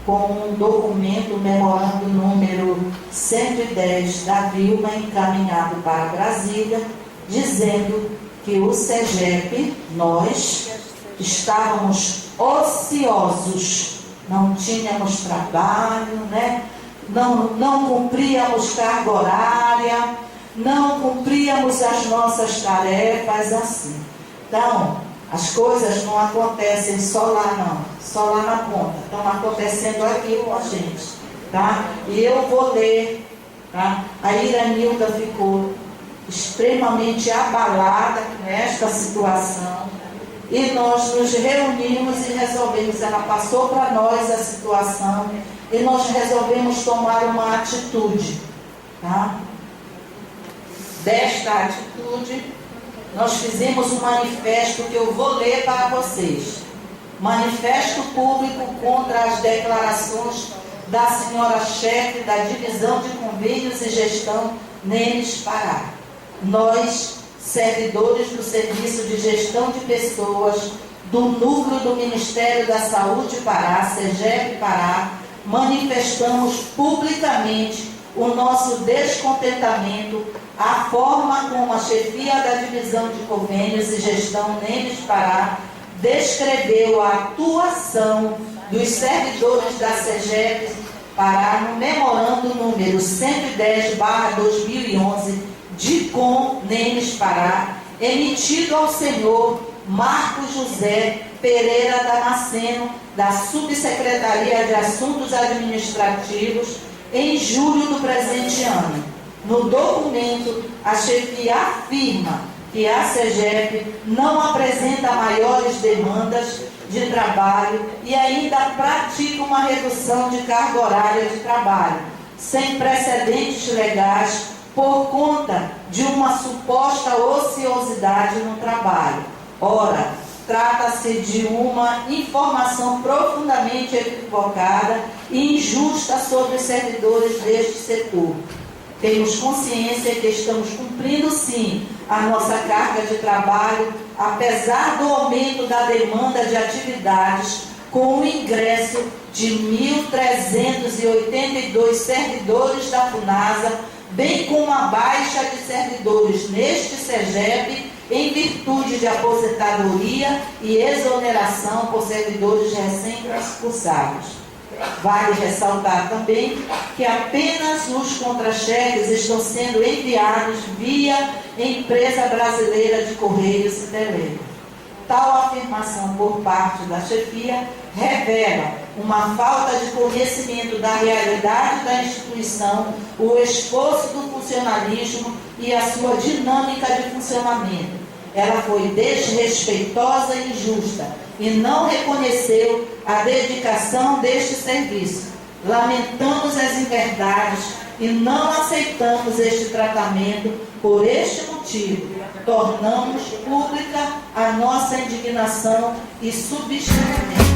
com um documento, memorando número 110 da Vilma, encaminhado para Brasília, dizendo que o SEGEP, nós, estávamos ociosos, não tínhamos trabalho, né? Não cumpríamos carga horária, não cumpríamos as nossas tarefas assim. Então, as coisas não acontecem só lá não, só lá na ponta, estão acontecendo aqui com a gente, tá? E eu vou ler, tá? A Iranilda ficou extremamente abalada com esta situação e nós nos reunimos e resolvemos, ela passou para nós a situação e nós resolvemos tomar uma atitude, tá? Desta atitude, nós fizemos um manifesto que eu vou ler para vocês. Manifesto público contra as declarações da senhora chefe da Divisão de Convênios e Gestão, Nemes Pará. Nós, servidores do Serviço de Gestão de Pessoas, do Núcleo do Ministério da Saúde Pará, SEGEP Pará, manifestamos publicamente o nosso descontentamento à forma como a chefia da Divisão de Convênios e Gestão Nemes Pará descreveu a atuação dos servidores da SEGEP Pará no memorando número 110/2011 de Com Nemes Pará, emitido ao senhor Marcos José Pereira Damasceno, da Subsecretaria de Assuntos Administrativos, em julho do presente ano. No documento, a chefia afirma que a SEGEP não apresenta maiores demandas de trabalho e ainda pratica uma redução de carga horária de trabalho, sem precedentes legais, por conta de uma suposta ociosidade no trabalho. Ora, trata-se de uma informação profundamente equivocada e injusta sobre os servidores deste setor. Temos consciência que estamos cumprindo, sim, a nossa carga de trabalho, apesar do aumento da demanda de atividades, com o ingresso de 1.382 servidores da FUNASA, bem como a baixa de servidores neste SEGEP, em virtude de aposentadoria e exoneração por servidores recém-concursados. Vale ressaltar também que apenas os contra-cheques estão sendo enviados via Empresa Brasileira de Correios e Telégrafo. Tal afirmação por parte da chefia revela uma falta de conhecimento da realidade da instituição, o esforço do funcionalismo e a sua dinâmica de funcionamento. Ela foi desrespeitosa e injusta e não reconheceu a dedicação deste serviço. Lamentamos as inverdades e não aceitamos este tratamento. Por este motivo, tornamos pública a nossa indignação e substituimento.